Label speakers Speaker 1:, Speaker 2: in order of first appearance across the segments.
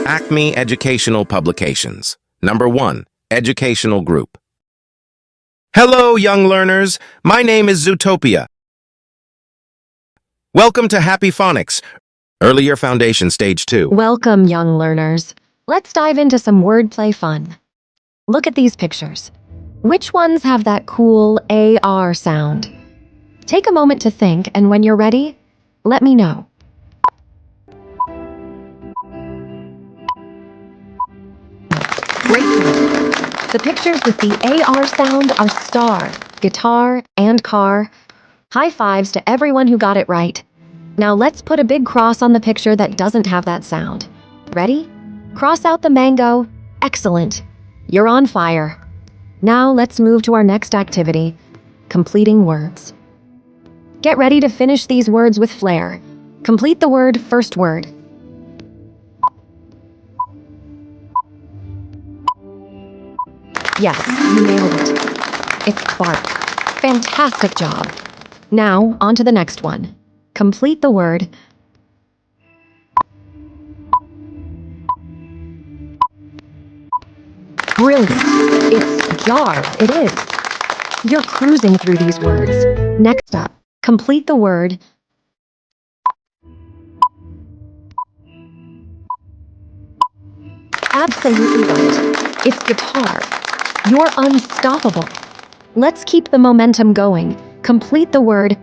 Speaker 1: Acme Educational Publications. Number 1. Educational Group. Hello, young learners. My name is Zootopia. Welcome to Happy Phonics, Early Year Foundation Stage 2.
Speaker 2: Welcome, young learners. Let's dive into some wordplay fun. Look at these pictures. Which ones have that cool AR sound? Take a moment to think, and when you're ready, let me know. Great job. The pictures with the AR sound are star, guitar, and car. High fives to everyone who got it right. Now let's put a big cross on the picture that doesn't have that sound. Ready? Cross out the mango. Excellent. You're on fire. Now let's move to our next activity, completing words. Get ready to finish these words with flair. Complete the word first word. Yes, you nailed it. It's bark. Fantastic job. Now, on to the next one. Complete the word. Brilliant. It's jar. It is. You're cruising through these words. Next up, complete the word. Absolutely right. It's guitar. You're unstoppable. Let's keep the momentum going. Complete the word.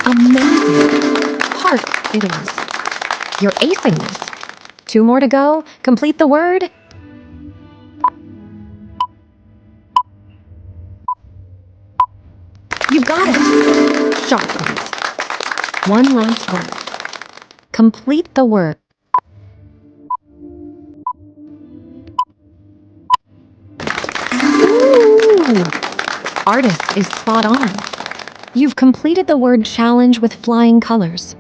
Speaker 2: Amazing. Hark, it is. You're acing this. 2 more to go. Complete the word. You got it. Sharp points. One last word. Complete the word. Ooh! Artist is spot on. You've completed the word challenge with flying colors.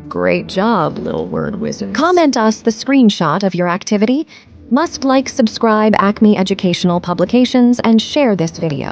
Speaker 3: Great job, little word wizard.
Speaker 2: Comment us the screenshot of your activity. Must like, subscribe Acme Educational Publications, and share this video.